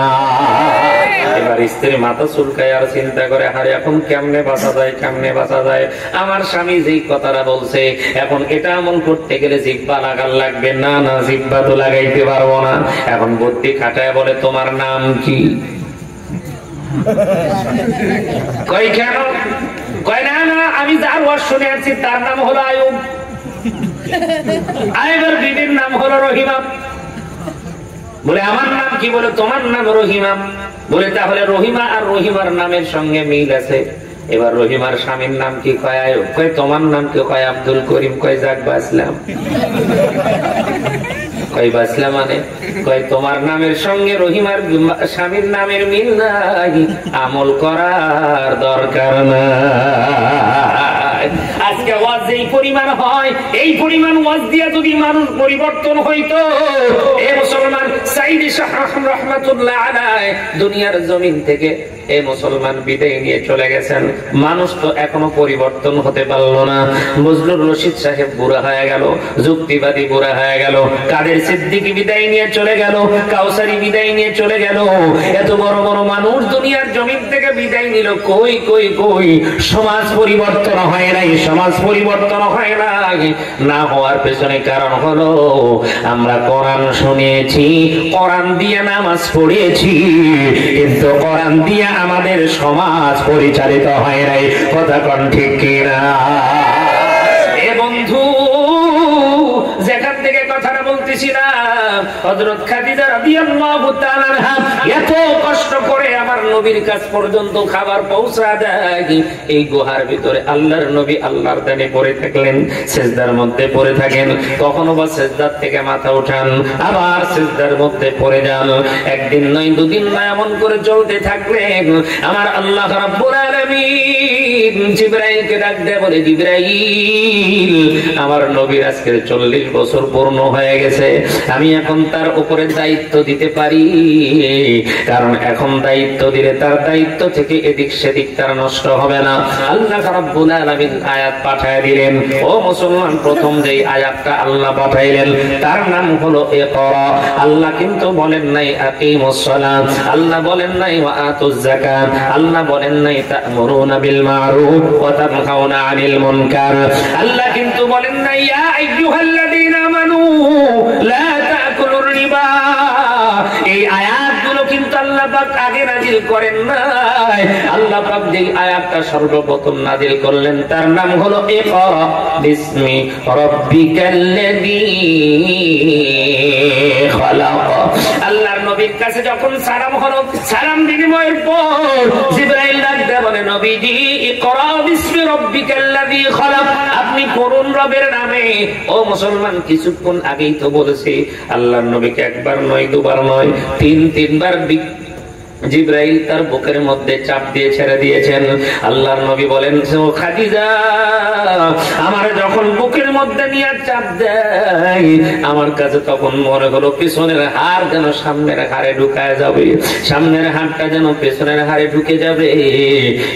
এবার স্ত্রী মাথা চুলকায় আর চিন্তা করে, আরে এখন কেমনে বাঁচা যায়, কেমনে বাঁচা যায়। আমার স্বামী যেই কথাটা বলছে এখন এটা এমন করতে গেলে জিহ্বা লাগার লাগবে। না না, জিহ্বা তো লাগাইতে পারবো না। এখন বুদ্ধি খাটায় বলে, তোমার নাম কি? কই কেন? কয় না না, আমি যার ওয়াজ শুনে আছি তার নাম হলো আয়ুব, আয়ুবের বিবির নাম হলো রহিমা। বলে আমার নাম কি? বলে তোমার নাম রহিমা। বলে তাহলে রহিমা আর রহিমার নামের সঙ্গে মিল আছে। এবার রহিমার স্বামীর নাম কি? কয় আয়ুব। কয় তোমার নাম কি? কয় আব্দুল করিম। কয় যাক বাঁচলাম। কয় বাঁচলাম মানে? কয় তোমার নামের সঙ্গে রহিমার স্বামীর নামের মিল নাই, আমল করার দরকার না। আজকে ওয়াজ যেই পরিমাণ হয় এই পরিমাণ ওয়াজ দিয়ে যদি মানুষ পরিবর্তন হইতো, এ মুসলমান সাইদি শাহ রহমাতুল্লাহ আলাইহি দুনিয়ার জমিন থেকে এই মুসলমান বিদায় নিয়ে চলে গেছেন। মানুষ তো এখনো পরিবর্তন হতে পারলো না। বজলুর রশিদ সাহেব বুড়া হয়ে গেল, যুক্তিবাদী বুড়া হয়ে গেল, কাদের সিদ্দিকী বিদায় নিয়ে চলে গেল, কাউসারি বিদায় নিয়ে চলে গেল। এত বড় বড় মানুষ দুনিয়ার জমিন থেকে বিদায় নিল, কই কই কই সমাজ পরিবর্তন হয় নাই, সমাজ পরিবর্তন হয় নাই। না হওয়ার পেছনে কারণ হলো আমরা কোরআন শুনিয়েছি, কোরআন দিয়ে নামাজ পড়িয়েছি, কিন্তু কোরআন দিয়ে আমাদের সমাজ পরিচালিত হয় নাই। কথা কোন ঠিক কিনা? এ বন্ধু, যেখান থেকে কথাটা বলতেছিলাম, হযরত খাদিজা রাদিয়াল্লাহু তাআলা আনহা এত কষ্ট করে আমার নবীর কাছ পর্যন্ত খাবার পৌঁছা দেয়। এই গুহার ভিতরে আল্লাহর নবী আল্লাহর দানে পড়ে থাকলেন, সিজদার মধ্যে পড়ে থাকেন। কখনো বা সিজদার থেকে মাথা উঠান, আবার সিজদার মধ্যে পড়ে যান। একদিন নয়, দুদিন নয়, এমন করে চলতে থাকলেন। আমার আল্লাহ রাব্বুল আলামিন জিবরাইলকে ডাক দেয়, বলে জিবরাইল, আমার নবীর আজকের 40 বছর পূর্ণ হয়ে গেছে, আমি এখন তার উপরে দায়িত্ব দিতে পারি, কারণ এখন দায়িত্ব দিলে তার দায়িত্ব থেকে এদিক সেদিক তার নষ্ট হবে না। আল্লাহ রাব্বুল আলামিন আয়াত পাঠিয়ে দিলেন। ও মুসলমান, প্রথম যেই আয়াতটা আল্লাহ পাঠাইলেন তার নাম হলো ইকরা। আল্লাহ কিন্তু বলেন নাই আকিমুস সালাত, আল্লাহ বলেন নাই ওয়া আতুজ যাকাত, আল্লাহ বলেন নাই তা'মুরুনা বিল মা'রুফ ওয়া তানহাউনা আনিল মুনকার, আল্লাহ কিন্তু বলেন নাই ইয়া আইয়ুহাল্লাযীনা আমানু লা তা'কুলুর রিবা। এই আয়াতগুলো কিন্তু আল্লাহ পাক আগে নাযিল করেন নাই। আল্লাহ পাক যেই আয়াতটা সর্বপ্রথম নাযিল করলেন তার নাম হলো ইকরা বিসমি রাব্বিকাল্লাযী খালাক। আল্লাহর নবীর কাছে যখন সালাম হলো, সালাম বিনিময়ের পর জিবরাইল ডাক দেয়, বলে নবীজি ইকরা বিসমি রাব্বিকাল্লাযী খালাক, আপনি পড়ুন রবের নামে। ও মুসলমান, কিছুক্ষণ আগেই তো বলেছি আল্লাহর নবীকে একবার নয়, দুবার নয়, তিনবার জিবরাইল তার বুকের মধ্যে চাপ দিয়ে ছেড়ে দিয়েছেন। আল্লাহর নবী বলেন, ও খাদিজা, আমার যখন বুকের মধ্যে নিয়ে চাপ দেয় আমার কাছে তখন মনে হলো পিছনের হাড় যেন সামনের হাড়ে ঢুকায় যাবে, সামনের হাড়টা যেন পেছনের হাড়ে ঢুকে যাবে,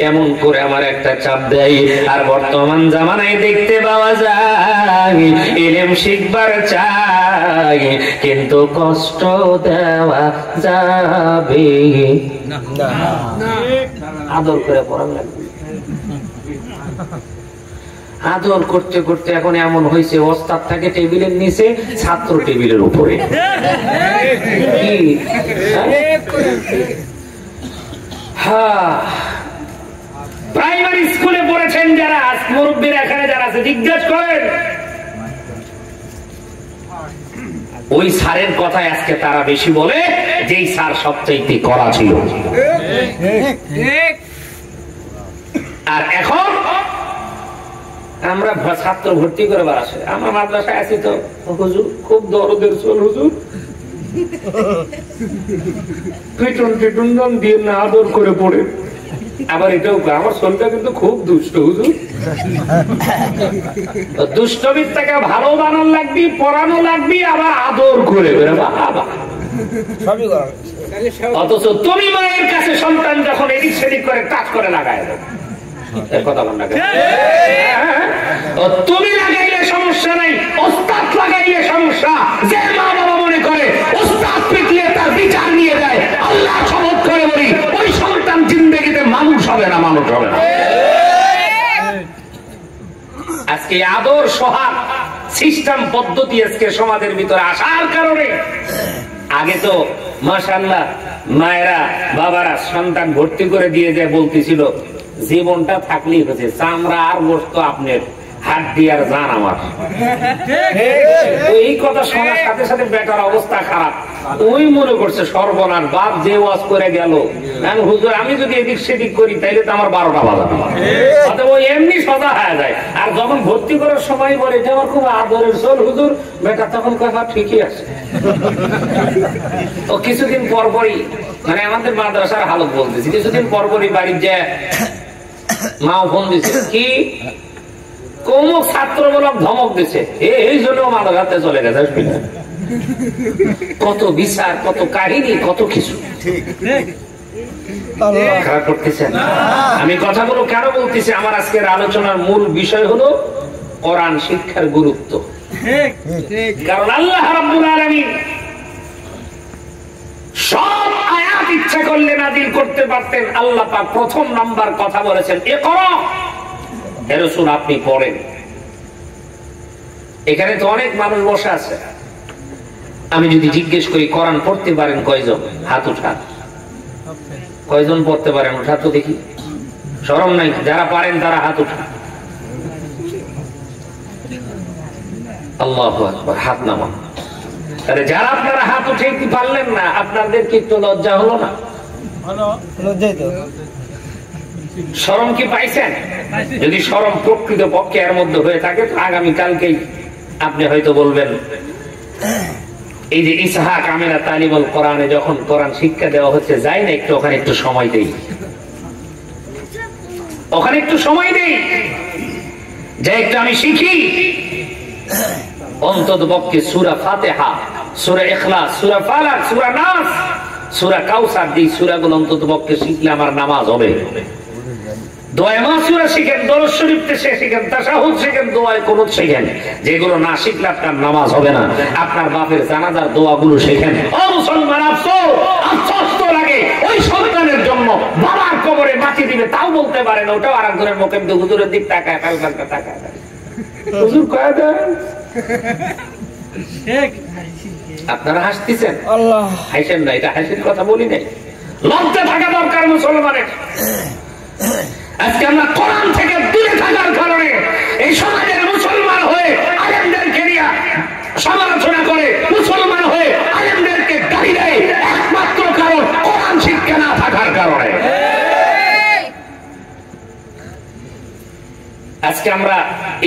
এমন করে আমার একটা চাপ দেয়। আর বর্তমান জামানায় দেখতে পাওয়া যায় ইলম শিখবার চাই, কিন্তু কষ্ট দেওয়া যাবে না। আদর করে পড়ান লাগবে। আদর করতে করতে এখন এমন হয়েছে, ওস্তাদ থাকে টেবিলের নিচে, ছাত্র টেবিলের উপরে। প্রাইমারি স্কুলে পড়েছেন যারা, মুরব্বীর এখানে যারা আছে জিজ্ঞেস করেন, ওই স্যারের কথা আজকে তারা বেশি বলে, যেই স্যার সবচাইতে কড়া ছিল। আর এখন আমরা ছাত্র ভর্তি করে আসে, আমরা মাদ্রাসায় আছি তো হুজুর খুব দরদের চল, হুজুর পেটন টেটন দাম দিয়ে না আদর করে পড়ে। আবার এটাও আমার ছেলেটা কিন্তু খুব দুষ্ট হুজুর। দুষ্টমিত্তাকে ভালো বানানো লাগবি, পড়ানো লাগবি, আবার আদর করে বাবা। অথচ তুমি মায়ের কাছে সন্তান যখন এদিক সেদিক করে টাচ করে লাগায় কথা বল না, তুমি লাগাইলে সমস্যা নাই, ওস্তাদ লাগাইলে সমস্যা। যে মা বাবা মনে করে ওস্তাদ পিটলে তার বিচার নিয়ে যায়, আল্লাহ শপথ করে বলি ওই সন্তান জিন্দেগিতে মানুষ হবে না, মানুষ হবে না। আজকে আদর সোহাগ সিস্টেম পদ্ধতি আজকে সমাজের ভিতরে আসার কারণে, আগে তো মাশাআল্লাহ মায়েরা বাবারা সন্তান ভর্তি করে দিয়ে যায়, বলতেছিল জীবনটা থাকলেই হচ্ছে, চামড়া আর গোশত আপনার, হাত দিয়ে আর জান আমার। এই কথা শোনার সাথে সাথে বেটার অবস্থা খারাপ। ওই মনে করছে সর্বনাশ, বাপ যে ওয়াজ করে গেল, হুজুর আমি যদি এদিক সেদিক করি তাইলে তো আমার 12টা বাজাবে। ওই এমনি সদা হয়ে যায়। আর যখন ভর্তি করার সময় বলে যে আমার খুব আদরের চল হুজুর, বেটা তখন কথা ঠিকই আছে। ও কিছুদিন পরপরই, মানে আমাদের মাদ্রাসার হালত বলতেছি, কিছুদিন পরপরই বাড়ির যে মাও ফোন দিচ্ছে, কি কোমক ছাত্র বলক ধমক দিচ্ছে, এই জন্য মাদ্রাসাতে চলে গেছে। কত বিচার, কত কাহিনী, কত কিছু খারাপ করতেছেন। আমি কথাগুলো কেন বলতেছি, আমার আজকের আলোচনার মূল বিষয় হলো কোরআন শিক্ষার গুরুত্ব। কারণ আল্লাহ রাব্বুল আলামিন সব আয়াত ইচ্ছা করলে নাযিল করতে পারতেন। আল্লাহ পাক প্রথম নাম্বার কথা বলেছেন ইকরা, হে রাসূল আপনি পড়েন। এখানে তো অনেক মানুষ বসে আছে, আমি যদি জিজ্ঞেস করি কোরআন পড়তে পারেন কয়জন, হাত উঠান। কয়জন পড়তে পারেন উঠা তো দেখি, শরম নাই, যারা পারেন তারা হাত উঠান। আল্লাহু আকবার, হাত নামান। তাহলে যারা আপনারা হাত উঠে পারলেন না, আপনাদের কি একটু লজ্জা হলো না? শরম কি পাইছেন? যদি শরম প্রকৃত পক্ষে এর মধ্যে হয়ে থাকে, তো আগামীকালকেই আপনি হয়তো বলবেন, এই যে ইসহাক আমিনা তালিমুল কোরআনে যখন কোরআন শিক্ষা দেওয়া হচ্ছে, যাই না একটু ওখানে একটু সময় দেই, ওখানে একটু সময় দেই, যে একটু আমি শিখি। অন্তত পক্ষে সূরা ফাতিহা, সূরা ইখলাস, সূরা ফালাক, সূরা নাস, সূরা কাউসার, এই সূরাগুলো অন্তত পক্ষে শিখলে আমার নামাজ হবে। দোয়া মাসুরা শিখেন, দরুদ শরীফ শিখেন, তাশাহুদ শিখেন, দোয়ায়ে কুনুত শিখেন। যেগুলো না শিখলে আপনার নামাজ হবে না। আপনার বাপের জানাজার দোয়াগুলো শিখেন। ও মুসলমান, আফসোস তো লাগে ওই সন্তানের জন্য বাবার কবরে মাটি দিবে, তাও বলতে পারে না। ওটাও আরেকজনের মুখে হুজুরের দিক তাকায়, কালকালকা তাকায়, হুজুর কয়া দেন। আপনারা হাসতেছেন, আল্লাহ হাসেন না, এটা হাসির কথা বলি নাই। লজ্জা থাকা দরকার মুসলমানের। আজকে আমরা কোরআন থেকে দূরে থাকার কারণে এই সমাজের মুসলমান হয়ে আলেমদেরকে নিয়ে সমালোচনা করে, মুসলমান হয়ে আলেমদেরকে গালি দেয়, একমাত্র কারণ কোরআন শিক্ষা না থাকার কারণে। আজকে আমরা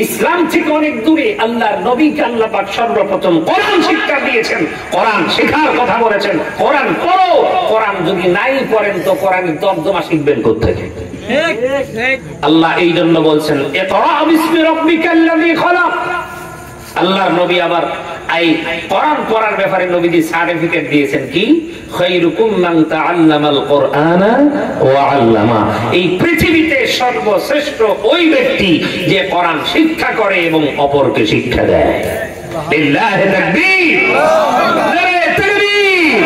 ইসলাম থেকে অনেক দূরে। আল্লাহর নবীকে আল্লাহ পাক সর্বপ্রথম কোরআন শিক্ষা দিয়েছেন, কোরআন শেখার কথা বলেছেন। কোরআন পড়ো, কোরআন যদি নাই পড়েন তো কোরআনের তর্জমা শিখবেন কোত্থেকে? আল্লাহ এই জন্য বলছেন ইকরা বিসমি রাব্বিকাল্লাযী খালাক। আল্লাহর নবী আবার এই কোরআন পড়ার ব্যাপারে নবীজি সার্টিফিকেট দিয়েছেন, কি খায়রুকুম মান তাআল্লামাল কোরআনা ওয়া আল্লামা। এই পৃথিবীতে সর্বশ্রেষ্ঠ ওই ব্যক্তি যে কোরআন শিক্ষা করে এবং অপরকে শিক্ষা দেয়। লিল্লাহি তাকবীর, নারে তাকবীর।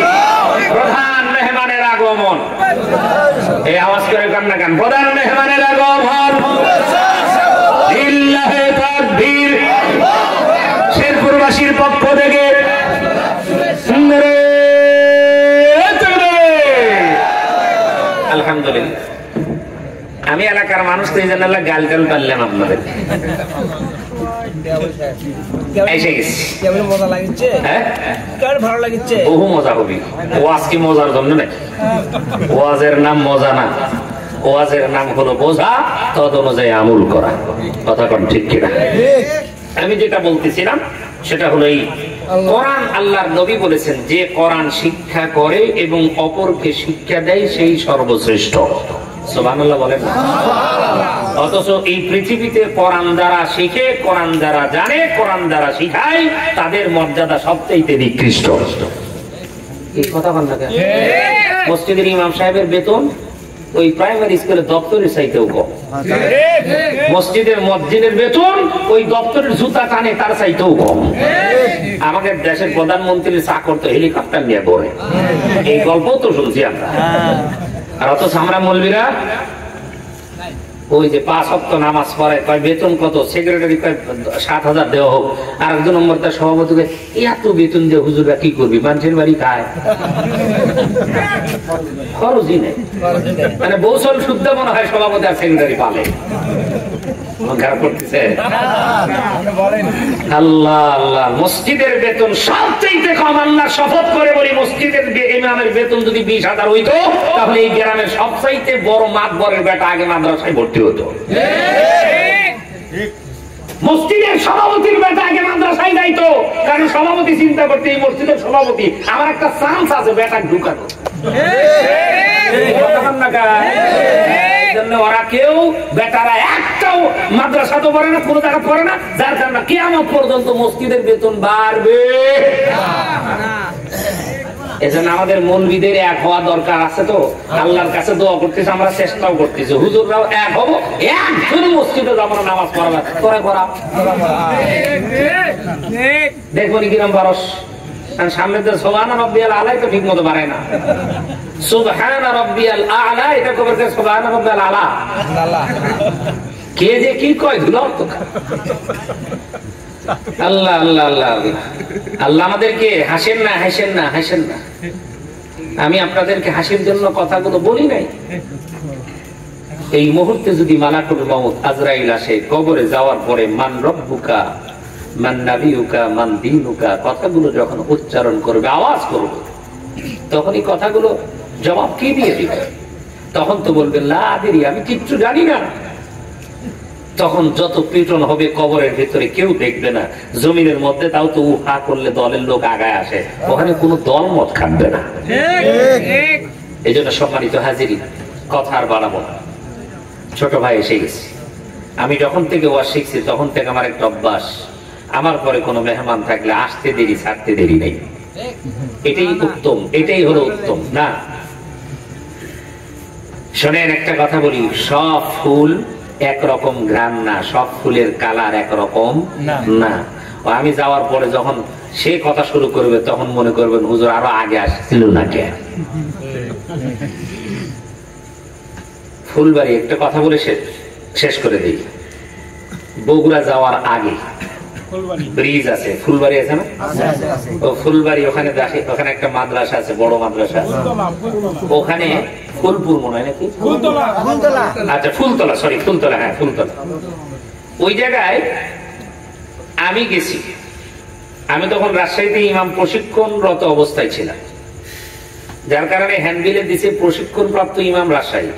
প্রধান মেহমানের আগমন, এই আওয়াজ করে কান না কান, প্রধান মেহমানের আগমন। লিল্লাহি তাকবীর। শেরপুরবাসীর পক্ষ থেকে আলহামদুলিল্লাহ। আমি এলাকার মানুষ তো এই জন্য গাল টাল পারলাম আপনাদের। বহু মজা হবি। ওয়াজ কি মজার জন্য নাকি? ওয়াজের নাম মজা না, ওয়াজের নাম হলো বোঝা, তদ অনুযায়ী আমল করা। কথা কোন ঠিক কিনা? আমি যেটা বলতেছিলাম সেটা হলো এই কোরআন আল্লাহর নবী বলেছেন যে কোরআন শিক্ষা করে এবং অপরকে শিক্ষা দেয় সেই সর্বশ্রেষ্ঠ। সুবহানাল্লাহ বলেন। অথচ এই পৃথিবীতে কোরআন দ্বারা শিখে, কোরআন দ্বারা জানে, কোরআন দ্বারা শিখায়, তাদের মর্যাদা সবচেয়ে নিকৃষ্ট। এই কথা বল না কেন? মসজিদের ইমাম সাহেবের বেতন ওই প্রাইমারি স্কুলের দপ্তরের চাইতেও কম। মসজিদের মুয়াজ্জিনের বেতন ওই দপ্তরের জুতা টানে তার চাইতেও কম। আমাদের দেশের প্রধানমন্ত্রীর চাকর তো হেলিকপ্টার নিয়ে ঘোরে, এই গল্প তো শুনছি আমরা। আর অথচ আমরা মৌলবীরা ওই যে 5 ওয়াক্ত নামাজ পড়ে, কয় বেতন কত? সেক্রেটারি কয় 7,000 দেওয়া হোক। আর একজন নম্বর তার সভাপতি এত বেতন দিয়ে হুজুররা কি করবি? মানুষের বাড়ি খায়, খরচই নেই। মানে বৌসল শুদ্ধ মনে হয় সভাপতি আর সেক্রেটারি পালে। আল্লাহ আল্লাহ, মসজিদের বেতন সবচেয়ে কম। আল্লাহ শপথ করে বলি, মসজিদের ইমামের বেতন যদি 20,000 হইতো তাহলে এই গ্রামের সবচাইতে বড় মাতবরের বেটা আগে মাদ্রাসায় ভর্তি হতো। মসজিদের সভাপতির বেটা আগে মাদ্রাসায় যাইতো, কারণ সভাপতি চিন্তা করতে এই মসজিদের সভাপতি আমার একটা চান্স আছে বেটা ঢুকানো। ওরা কেউ বেটারা একটাও মাদ্রাসা তো পড়ে না, কোনো জায়গা পড়ে না, যার কারণে কিয়ামত পর্যন্ত মসজিদের বেতন বাড়বে। এজন্য আমাদের মৌলবীদের এক হওয়া দরকার আছে। তো আল্লাহর কাছে দোয়া করতেছে, আমরা চেষ্টাও করতেছি, হুজুররাও এক হবো, একজন মসজিদে যাবো না, নামাজ পড়াবে করে করা। দেখবো কিরম পারস। সামনে তো সুবহান রাব্বিয়াল আলা তো ঠিক মতো পারে না। সুবহান রাব্বিয়াল আলা এটা কবে সুবহান রাব্বিয়াল আলা কে যে কি কয় ধুলো তো। আল্লাহ আল্লাহ আল্লাহ আল্লাহ আমাদেরকে হাসেন না, হাসেন না, হাসেন না। আমি আপনাদেরকে হাসির জন্য কথাগুলো বলি নাই। এই মুহূর্তে যদি মালাকুল মউত আজরাইল আসে, কবরে যাওয়ার পরে মান রব্বুকা মান নাবিয়ুকা মান দীনুকা কথাগুলো যখন উচ্চারণ করবে, আওয়াজ করবে, তখন এই কথাগুলো জবাব কি দিয়ে দিবে? তখন তো বলবে লা আদরি, আমি কিচ্ছু জানি না। তখন যত পিটন হবে কবরের ভিতরে কেউ দেখবে না, জমিনের মধ্যে তাও তো উহা করলে দলের লোক আগায় আসে, ওখানে কোনো দল মত খাটবে না। এই জন্য সম্মানিত হাজিরি, কথা আর বাড়াবো না। ছোট ভাই এসে গেছি। আমি যখন থেকে ওয়াজ শিখছি তখন থেকে আমার একটা অভ্যাস, আমার পরে কোনো মেহমান থাকলে আসতে দেরি ছাড়তে দেরি নেই। এটাই উত্তম, এটাই হলো উত্তম। না শোনেন একটা কথা বলি, সব ফুল একরকম ঘ্রাণ না, সব ফুলের কালার একরকম না। আমি যাওয়ার পরে যখন সে কথা শুরু করবে তখন মনে করবেন হুজুর আরো আগে আসছিল না কে। ফুলবাড়ি একটা কথা বলে শেষ করে দিই। বগুড়া যাওয়ার আগে ব্রিজ আছে, ফুলবাড়ি আছে না? ও ফুলবাড়ি, ওখানে ওখানে একটা মাদ্রাসা আছে, বড় মাদ্রাসা। ওখানে ফুলপুর মনে হয় নাকি, আচ্ছা ফুলতলা, সরি ফুলতলা, হ্যাঁ ফুলতলা। ওই জায়গায় আমি গেছি। আমি তখন রাজশাহীতে ইমাম প্রশিক্ষণরত অবস্থায় ছিলাম, যার কারণে হ্যান্ডবিলে দিছে প্রশিক্ষণ প্রাপ্ত ইমাম রাজশাহী।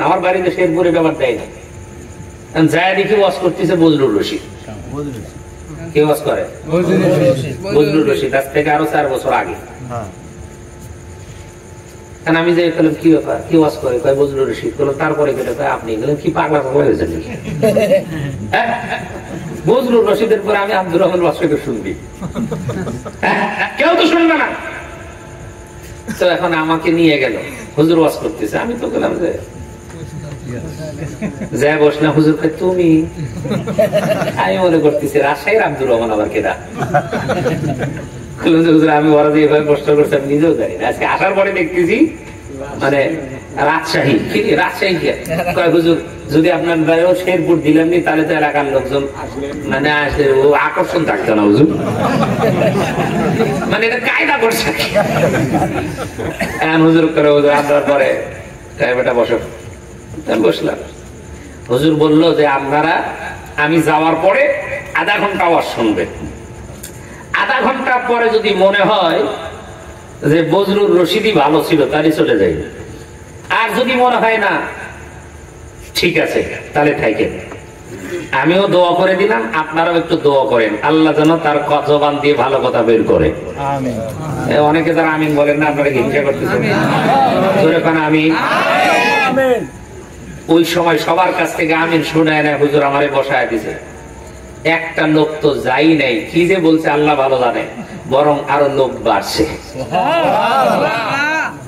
আমার বাড়িতে শেরপুরে ব্যাপার দেয় না। যায় দেখি ওয়াজ করতেছে বজলুর রশিদ। কে ওয়াজ করে? বজলুর রশিদ, আজ থেকে আরো 4 বছর আগে। আমি যে বললাম কি ব্যাপার, কি ওয়াজ করে? কয় বজলুর রশিদ। বললাম তারপরে কেটে কয় আপনি। বললাম কি পাগলা পাগলা হয়েছে নাকি? বজলুর রশিদের পরে আমি আব্দুর রহমান ওয়াজ করে শুনবি, কেউ তো শুনবে না। তো এখন আমাকে নিয়ে গেল, হুজুর ওয়াজ করতেছে। আমি তো গেলাম যে যাই বস না, হুজুর কে তুমি। আমি মনে করতেছি রাজশাহীর আব্দুর রহমান আবার কেডা। হুজুর আমি ওরা যে এভাবে প্রশ্ন করছি আমি নিজেও জানি না। আজকে আসার পরে দেখতেছি মানে রাজশাহী, রাজশাহী কয় হুজুর যদি আপনার বাড়িও শেরপুর দিলেন নি তাহলে তো এলাকার লোকজন মানে আকর্ষণ থাকতো না হুজুর। মানে এটা কায়দা করছে। হুজুর করে হুজুর আপনার পরে বেটা বসো। বসলাম। হুজুর বলল যে আপনারা আমি যাওয়ার পরে আধা ঘন্টা আওয়াজ শুনবেন। আধা ঘন্টা পরে যদি মনে হয় যে বজলুর রশিদই ভালো ছিল তাহলে চলে যাই, আর যদি মনে হয় না ঠিক আছে তাহলে থাকেন। আমিও দোয়া করে দিলাম, আপনারাও একটু দোয়া করেন, আল্লাহ যেন তার জবান দিয়ে ভালো কথা বের করে। অনেকে যারা আমিন বলেন না, আপনারা হিংসা করতেছেন, আমিন। ওই সময় সবার কাছ থেকে আমিন শুনায় না, হুজুর আমারে বসায় দিছে। একটা লোক তো যাই নাই, কি যে বলছে আল্লাহ ভালো জানে, বরং আরো লোক বাড়ছে।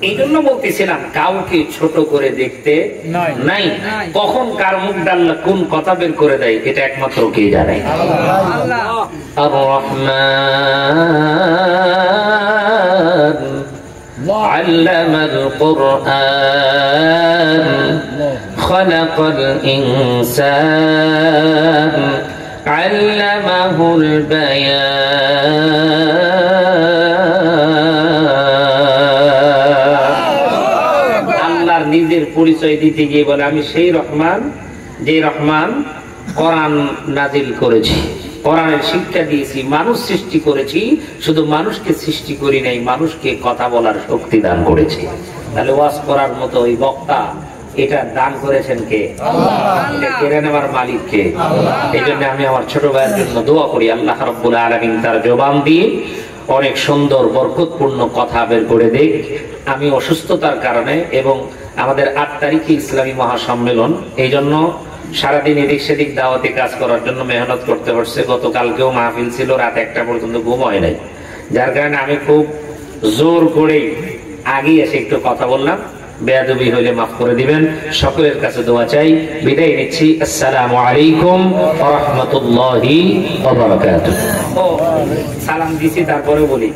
এই জন্য বলতেছিলাম কাউকে ছোট করে দেখতে নাই, কখন কার মুখ ডাল্লা কোন কথা বের করে দেয় এটা একমাত্র কে জানে। আর রহমান আল্লামাল কুরআন খালাকাল ইনসান আল্লামাহুল বায়ান। নিজের পরিচয় দিতে গিয়ে বলে আমি সেই রহমান যে রহমান কোরআন নাজিল করেছি, কোরআনের শিক্ষা দিয়েছি, মানুষ সৃষ্টি করেছি, শুধু মানুষকে সৃষ্টি করি নাই, মানুষকে কথা বলার শক্তি দান করেছি। তাহলে ওয়াজ করার মতো ওই বক্তা এটা দান করেছেন কে? এটা কেড়ে নেওয়ার মালিক কে? এই জন্য আমি আমার ছোট ভাইয়ের জন্য দোয়া করি আল্লাহ রাব্বুল আলামিন তার জবান দিয়ে অনেক সুন্দর বরকতপূর্ণ কথা বের করে দেখ। আমি অসুস্থতার কারণে এবং আমাদের 8 তারিখে ইসলামী মহাসম্মেলন, এই জন্য সারাদিন এদিক সেদিক দাওয়াতি কাজ করার জন্য মেহনত করতে পারছে। গতকালকেও মাহফিল ছিল, রাত 1টা পর্যন্ত ঘুম হয় নাই, যার কারণে আমি খুব জোর করেই আগে এসে একটু কথা বললাম। বেয়াদবি হইলে মাফ করে দিবেন। সকলের কাছে দোয়া চাই, বিদায় নিচ্ছি। আসসালামু আলাইকুম ওয়া রাহমাতুল্লাহি ওয়া বারাকাতুহু। সালাম দিছি, তারপরে বলি